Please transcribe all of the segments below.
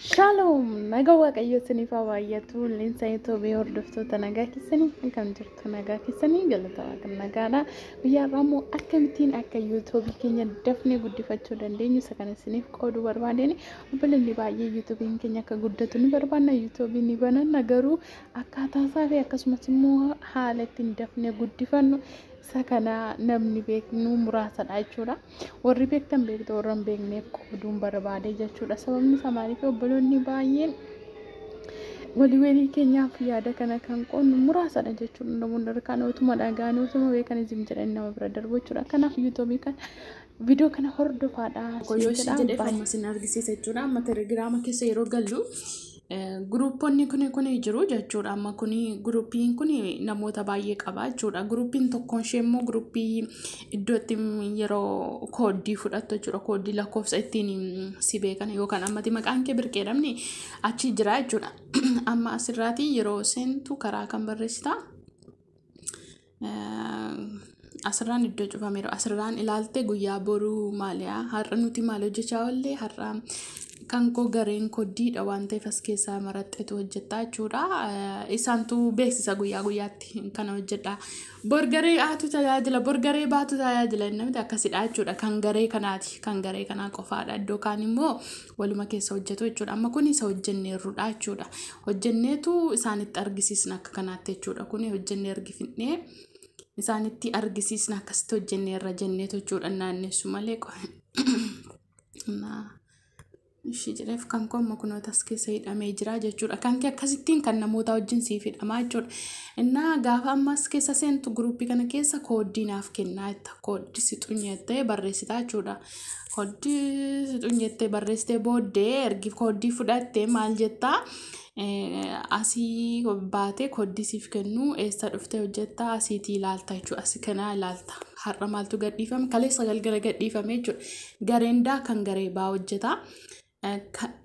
Shalom, nagaa waaqayyo isiniif haa baay'atu. Leensa Itoophiyaa hordoftoota nagaa keessanii akkam jirtu nagaa keessanii galata waaqa nagaadha. Guyyaa irraa akkamittiin akka Yuutuubii keenya dafnee guddifachuu dandeenyu isa kana isiniif qooduu barbaadeen obboleonni baay'ee Yuutuubiin keenya akka guddatu ni barbaanna. Yuutuubiin ni bananna garuu akkaataa isaa fi akkasumas immoo haala ittiin dafnee guddifannu sakana namni beeknu muraasadha jechuudha. Warri beektan beektu warra hin beekneef qooduun barbaade jechuudha. Sababni isaa maaliif obboloonni baay'een walii keenyaaf yaada kana kan qoonnu muraasadha jechuudha. Namoonni harkaan utuma dhagaan utuma beekanizim jedhanii nama bira darbu jechuudha. Kanaaf yuutuubii kan viidiyoo kana hordofaadha. Koyoshi jedhee fammasin argisiisa jechuudha. Amma telegiraama keessa yeroo gallu Gruuponni kun jiru jechuudha. Amma gruupiin kun namoota baay'ee qaba jechuudha. Gruupiin tokkoon ishee immoo gruupii iddootti yeroo kooddii fudhattu jechuudha. Kooddii lakkoofsa ittiin si beekan yookaan ammatti maqaan kee birqeedhamni achi jira jechuudha. Amma asirraati yeroo seentu karaa kan barreessita. Asirraan iddoo cufameera. Asirraan ilaalte guyyaa boruu maaliyaa har'a nuti maal hojjechaa oolle har'a kan koo gareen kooddiidha waan ta'eef as keessaa maraxxeetu hojjettaa jechuudha. Isaantu beeksisa guyyaa guyyaatti kana hojjedha. Borgaree aatu tajaajila borgaree baatu tajaajila namni akkasidha jechuudha. Kan garee kanaati kan garee kanaa qofaadha. Iddoo kaan immoo waluma keessa hojjetu jechuudha. Amma kun isa hojjenneerrudha jechuudha. Hojjenneetu isaanitti argisiisna akka kanaatti jechuudha. Kun hojjennee argifnee isaanitti argisiisna akkasitti hojjenneerra jenneetu jechuudha. Naannessu malee ishii jedheef kan koomma kunoota as keessa hidhamee jira jechuudha. Kan kee akkasittiin kan namoota wajjin siif hidhamaa jechuudha. Innaa gaafa ammas keessa seentu gruupii kana keessa kooddii naaf kennaa jetta. Kooddii si xunyettee barreessitaa jechuudha. Kooddii si xunyettee barreessitee booddee ergi kooddii fudhattee maal jettaa? Asii baatee kooddii siif kennu eessa dhuftee hojjettaa asiitii ilaalta jechuudha. Asii kana ilaalta. Har'a maaltu gadhiifame? Kaleessa galgala gadhiifame jechuudha. Gareendaa kan garee baa hojjetaa.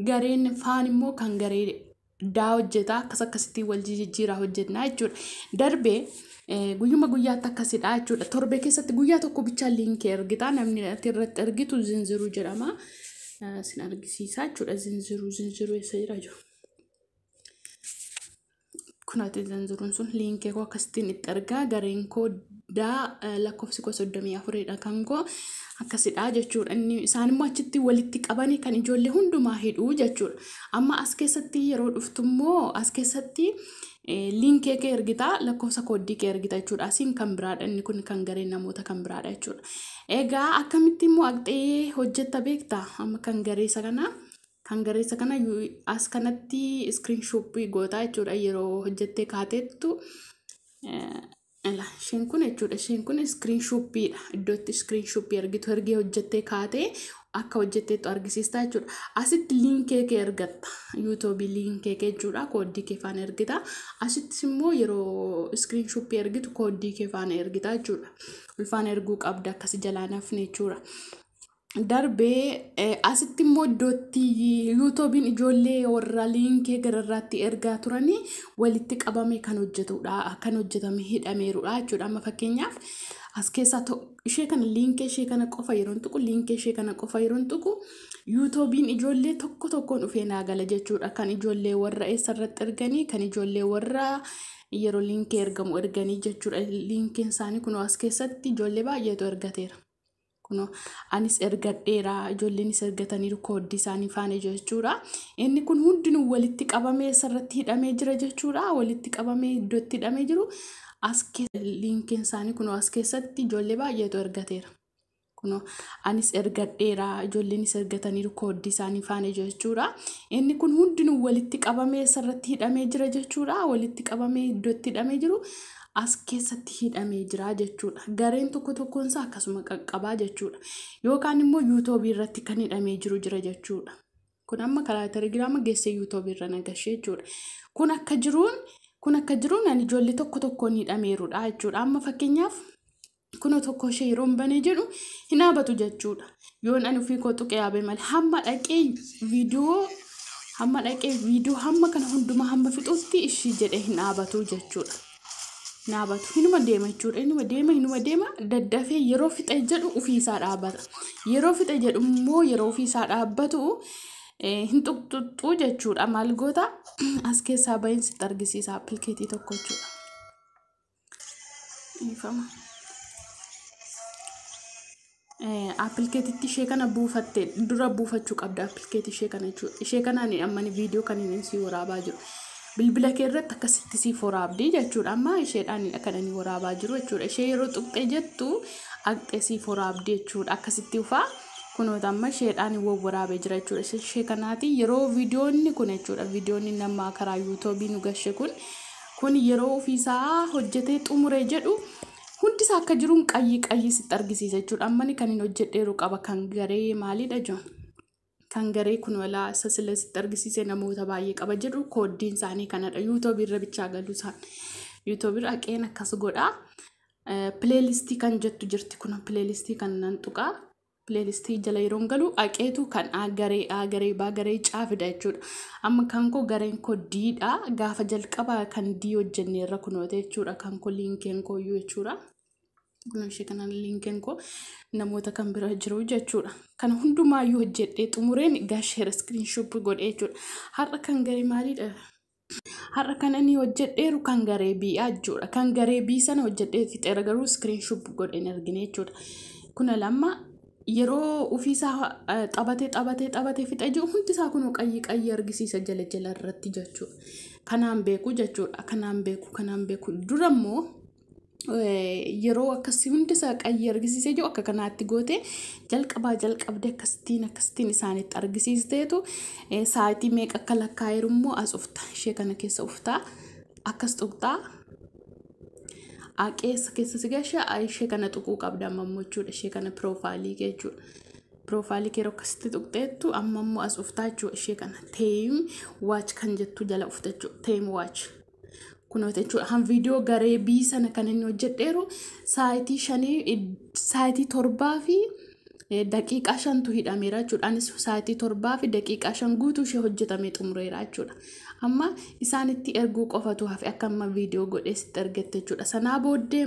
Gareen faan immoo kan garee daa hojjetaa akkasitti wal jijjiiraa hojjetnaa jechuudha. Darbee guyyuma guyyaatti akkasidha jechuudha. Torbee keessatti guyyaa tokko bichaa liinkii ergitaa namni irratti ergitu zinziruu jedhama. Sin argisiisaa jechuudha. Zinziruu eessa jira jiru. Kunaati zinziruun sun liinkii koo akkasittiin itti ergaa gareen koo daa lakkoofsi koo 34dha kan koo akkasidha jechuudha. Isaan immoo achitti walitti qabanii kan ijoollee hundumaa hidhuu jechuudha. Amma as keessatti yeroo dhuftu immoo as keessatti liinkii kee ergitaa lakkoofsa kooddii kee ergita jechuudha. Asiin kan biraadha inni kun kan garee namoota kan biraadha jechuudha. Egaa akkamitti immoo aqxee hojjetta beektaa? Amma kan gareessa kana as kanatti iskiriinshoppii gootaa jechuudha. Yeroo hojjettee kaateettu isheen kun jechuudha. Isheen kun iskiriinshoppiidha. Iddootti iskiriinshoppii ergee hojjettee kaatee akka hojjetteettu argisiistaa jechuudha. Asitti liinkii kee ergatta. Yuutuubii liinkii kee jechuudha. Kooddii kee faana ergita. Asitti immoo yeroo iskiriinshoppii ergitu kooddii kee faana ergita jechuudha. Ulfaana erguu qabda akkasi jalaan hafne jechuudha. Darbee asitti immoo iddootti yuutuubiin ijoollee warra liinkii gararraatti ergaa turanii walitti qabame kan hojjetudha. Kan hojjetame hidhameerudha jechuudha. Amma fakkeenyaaf as keessaa ishee kana liinkii ishee kana qofa yeroo tuqu liinkii ishee kana qofa yeroo tuqu yuutuubiin ijoollee tokkoon dhufee naagala jechuudha. Kan ijoollee warra eessarratti erganii kan ijoollee warra yeroo liinkii ergamu erganii jechuudha. Liinkiin isaanii kun as keessatti ijoollee baay'eetu ergateera. Anis ergadheera ijoolleenis ergataniiru kooddii isaanii faana jechuudha. Inni kun hundinuu walitti qabamee eessarratti hidhamee jira jechuudha. Walitti qabamee iddootti hidhamee jiru as liinkiin isaanii kun as keessatti ijoollee baay'eetu ergateera. Anis ergadheera ijoolleenis ergataniiru kooddii isaanii faana jechuudha. Inni kun hundinuu walitti qabamee eessarratti hidhamee jira jechuudha. Walitti qabamee iddootti hidhamee jiru as keessatti hidhamee jira jechuudha. Gareen tokkoon isaa akkasuma qaqqabaa jechuudha. Yookaan immoo yuutuubii irratti kan hidhamee jiru jira jechuudha. Kun amma karaa telegiraama geessee yuutuubii irra nagashee jechuudha. Kun akka jiruun ani ijoollee tokkoon hidhameerudha jechuudha. Amma fakkeenyaaf kun tokko ishee yeroo banee jedhu hin dhaabatu jechuudha. Yoon ani ofii koo tuqee yaabee malee hamma dhaqee viidiyoo hamma kana hundumaa hamma fixutti ishii jedhee hin dhaabatu jechuudha. Naabatu hinuma deema jechuudha. Hinuma deema daddafee yeroo fixe jedhu ofii isaa dhaabbata. Yeroo fixe jedhu immoo yeroo ofii isaa dhaabbatu hin tuqxuxxuu jechuudha. Maal goota as keessaa bahin sitti argisiisa appilikeetii tokko jechuudha. Ifama. Appilikeetitti ishee kana buufattee dura buufachuu qabda appilikeetii ishee kana jechuudha. Ishee kanaan amma viidiyoo kan inni si waraabaa jiru. Bilbila kee irratti akkasitti si waraabdi jechuudha. Amma isheedhaan kan inni waraabaa jiru jechuudha. Ishee yeroo tuqxee jettu aqxee si waraabdi jechuudha. Akkasitti ufaa kunoota amma isheedhaan waraabee jira jechuudha. Ishee kanaati yeroo viidiyoonni kun jechuudha. Viidiyoonni nama karaa yuutuubii nu gashe kun yeroo ofiisaa hojjetee xumuree jedhu hundi isaa akka jiruun qayyi sitti argisiisa jechuudha. Amma kan inni hojjedheeru qaba kan garee maalidha jiru. Kan garee kun walaa sasila sitti argisiise namoota baay'ee qaba jedhu kooddiin isaanii kanadha. Yuutuubii irra bichaa galuu isaan. Yuutuubii irra qeen akkas godha. Pileelistii kan jettu jirti kun pileelistii kan nan tuqaa. Pileelistii jala yeroon galu aqeetu kan agaree baagaree caafida jechuudha. Amma kan koo gareen koo diidha. Gaafa jalqabaa kan dii hojjennee irra kunoota jechuudha. Kan koo liinkeen koo iyyuu jechuudha. Kun ishee kana liinkeen koo namoota kan bira jiru jechuudha. Kan hundumaayyuu hojjedhee xumureen gaasheera screenshot godhee jechuudha. Har'a kan garee maalidha? Har'a kan inni hojjedheeru kan garee bi'aa jechuudha. Kan garee bii sana hojjedhee fixeera garuu screenshot godheen argine jechuudha. Kun lama yeroo ofiisaa xabatee fixa jiru hundi isaa kun qayyi argisiisa jala irratti jechuudha. Kanaan beeku jechuudha. Kanaan beeku durammoo yeroo akkasii hundi isaa qayyi argisiisee jiru akka kanaatti goote jalqabdee akkasitiin isaanitti argisiisteetu sa'aatii meeqa akka lakkaa'eeru immoo as ufta. Ishee kana keessa uftaa akkas tuqxaa. Keessa sigasha ishee kana tuquu qabda ammoo jechuudha. Ishee kana piroofaayilii jechuudha. Piroofaayilii kee akkasitti tuqxeettu ammoo as uftaa jechuudha. Ishee kana teem waach kan jettu jala ufta jechuudha. Teem waach kunoota jechuudha. Han viidiyoo garee bii sana kan inni hojjedheeru sa'aatii 7 fi daqiiqaa 5tu hidhameera jechuudha. Anis sa'aatii 7 fi daqiiqaa 5 guutuu ishee hojjetamee xumureera jechuudha. Amma isaanitti erguu qofatu hafe akka amma viidiyoo godhee sitti argatte jechuudha. Sanaa booddee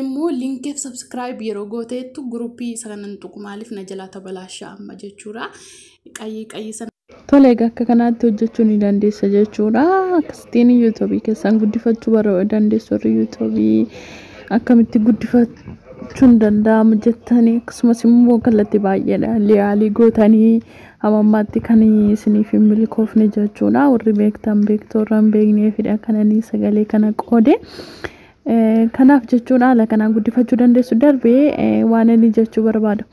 immoo linkeef subscribe yeroo gooteettu guruupii sanan tuqu maaliif na jalaa tabalaashaa amma jechuudha. Qayyi sana Tole akka kanaatti hojjechuu ni dandeessa jechuudha. Akkasitiin yuutuubii keessan guddifachuu barbaadu dandeessu. Yuutuubii akkamitti guddifachuun danda'amu jettanii akkasumas immoo kallattii baay'eedha. Liyaalii gootanii hamammaatti kan isiniif hin milkoofne jechuudha. Warri beektan beektorran beekneefidha kananii sagalee kana qoode. Kanaaf jechuudha haala kanaan guddifachuu dandeessu. Darbee waan inni jechuu barbaadu.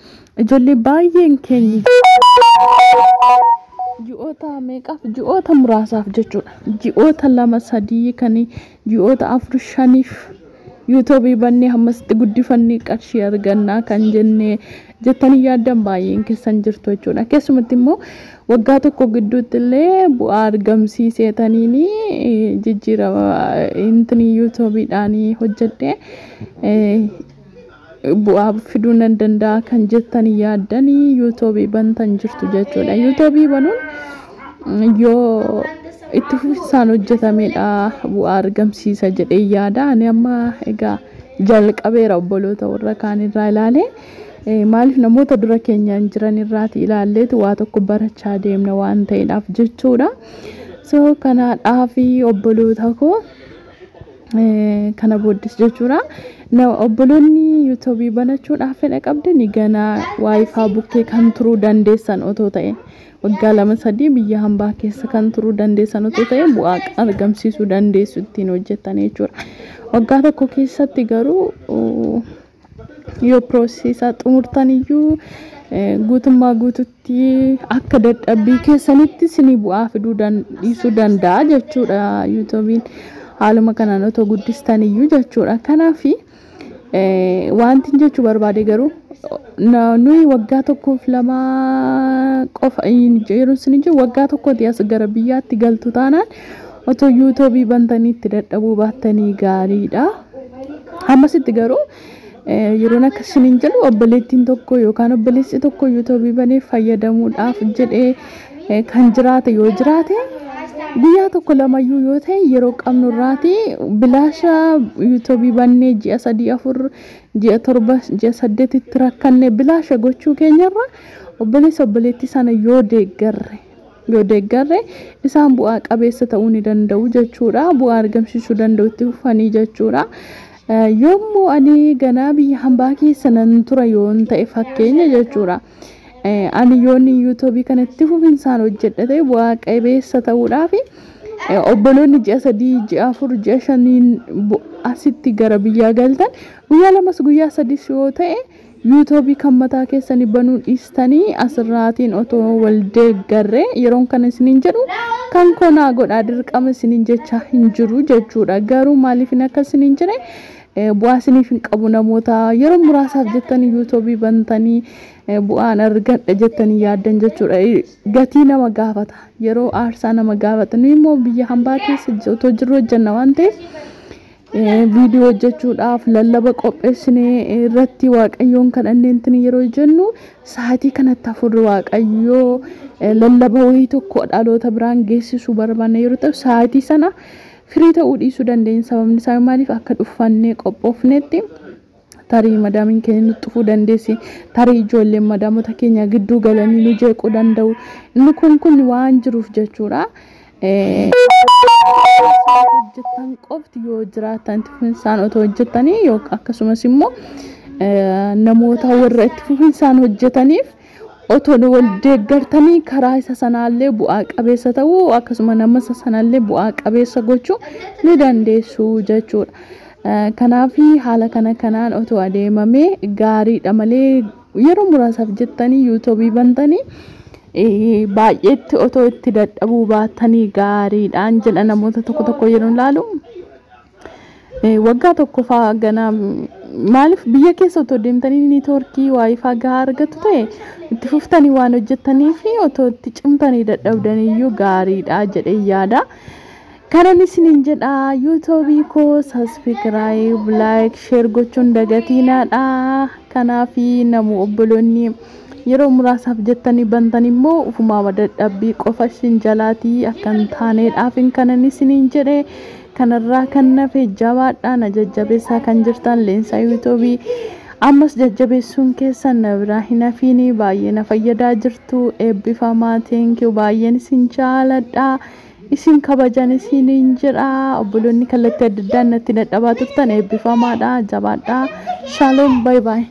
Ijoollee baay'een keenya ji'oota muraasaaf jechuudha. Ji'oota 2-3 kan ji'oota 4-5 yuutuubii bannee hammasitti guddifannee qarshii argannaa kan jettanii yaaddan baay'een keessan jirtu jechuudha. Keessumatti immoo waggaa tokko gidduutti illee bu'aa argamsiiseetaniin jijjiirama intini yuutuubiidhaan hojjedhee bu'aa fiduu nan danda'a kan jettanii yaaddanii yuutuubii bantan jirtu jechuudha. Yuutuubii banuun yoo itti fufisaan hojjetamedha bu'aa argamsiisa jedhee yaada. Ani amma egaa jalqabeera obboloota warra kaan irraa ilaalee maaliif namoota dura keenyaan jiran irraati ilaalleetu waa tokko barachaa deemna waan ta'eedhaaf jechuudha. So kanaadhaaf obboloota koo kana booddis jechuudha. Obboloonni yuutuubii banachuudhaaf fedha qabdan ganaa waayifaa bukkee kan turuu dandeessan otoo ta'e waggaa 2-3 biyya hambaa keessa kan turuu dandeessan otoo ta'e bu'aa argamsiisuu dandeessu ittiin hojjettan jechuudha. Waggaa tokko keessatti garuu yoo piroosesa xumurtan iyyuu guutummaa guututti akka dadhabbii keessanitti isinii bu'aa fiduu dhiisuu danda'a jechuudha. yuutuubiin haaluma kanaan otoo guddistan iyyuu jechuudha. Kanaaf wanti jechuu barbaade garuu nuyi waggaa 1-2 qofa yeroo isin jiru waggaa tokkotti as gara biyyaatti galtu taanaan otoo yuutuubii bantanii itti dadhabuu baattanii gaariidha. Hammasitti garuu yeroo akkasiin jiru obboleettiin tokko yookaan obboleessi tokko yuutuubii banee fayyadamuudhaaf jedhee kan jiraate yoo jiraate guyyaa tokko lamayyuu yoo ta'e yeroo qabnu irraati bilaasha yuutuubii bannee ji'a 3-4 ji'a 7 ji'a 8 itti rakkanne bilaasha gochuu keenyarra obboleetti sana yoo deeggarre isaan bu'aa qabeessa ta'uu ni danda'u jechuudha. Bu'aa argamsiisuu danda'u itti fufanii jechuudha. Yommuu ani ganaa biyya hambaa keessa nan tura yoon ta'e fakkeenya jechuudha. Ani yoon YouTube kanatti fufinsaan hojjedhate bu'aa qabeessa ta'uudhaaf obboloonni ji'a 3 ji'a 4 ji'a 5 asitti gara biyyaa galtan guyyaa 2 guyyaa 3 yoo ta'e YouTube kan mataa keessanii banuu dhiistanii asirraatiin otoo wal deeggarre yeroon kana isiniin jedhu kan konaa godhaa dirqama isiniin jecha hin jiru jechuudha. Garuu maaliif akka isiniin jedhe bu'aa isiniif hin qabu namoota yeroo muraasaaf jettanii YouTube bantanii bu'aan argadha jettanii yaaddan jechuudha. Gatii nama gaafata yeroo aarsaa nama gaafata. Nu immoo biyya hambaa keessa otoo jirru hojjenna waan ta'eef viidiyoo hojjechuudhaaf lallaba qopheessinee irratti waaqayyoon kadhanneetiin yeroo jennu sa'aatii kanatti afur waaqayyoo lallaba wayii tokko dhaloota biraan geessisuu barbaanne yeroo ta'u sa'aatii sana firii ta'uu dhiisuu dandeenya. Sababni isaa maaliif akka dhuffannee qophoofnetti tarii madaamin keenya nutti dhufuu dandeessi. Tarii ijoolleen madaamota keenya gidduu galanii nu jeequu danda'u. Inni kun waan jiruuf jechuudha. Hojjetan qofti yoo jiraatan fufinsaan otoo hojjetanii yookaan akkasumas immoo namoota warra itti fufinsaan hojjetaniif otoo wal deeggartanii karaa isa sanaallee bu'aa qabeessa ta'uu akkasuma nama isa sanaallee bu'aa qabeessa gochuu ni dandeessu jechuudha. Kanaaf haala kanaan otoo adeemamee gaariidha malee yeroo muraasaaf jettanii YouTube bantanii baay'eetti otoo itti dadhabuu baatanii gaariidhaan jedha namoota tokko yeroo ilaalu. Waggaa tokko fa'aa ganaa maaliif biyya keessa otoo deemtanii neetwoorkii waayifaa gahaa argatu ta'e itti fuftanii waan hojjettaniif otoo itti cimtanii dadhabdaniyyuu gaariidha jedhee yaada. Kanan isiniin jedha YouTube koo subscribe like share gochuun dagatiinaadha. Kanaaf namu obboloonni yeroo muraasaaf jettanii bantan immoo ufumaa dadhabbii qofa isin jalaatii akkan taaneedhaafin kanan isiniin jedhe kanarraa kan nafe jabaadhaan jajjabeessaa kan jirtan leensaa YouTube ammas jajjabeessuun keessan na biraa hin hafiini baay'ee na fayyadaa jirtu. Eebbifamaa thank you baay'een isin jaaladha isin kabajan isiniin jedha. Obboloonni kallattii adda addaan natti dadhabaa turtan eebbifamaadha jabaadha. Shalom bye bye.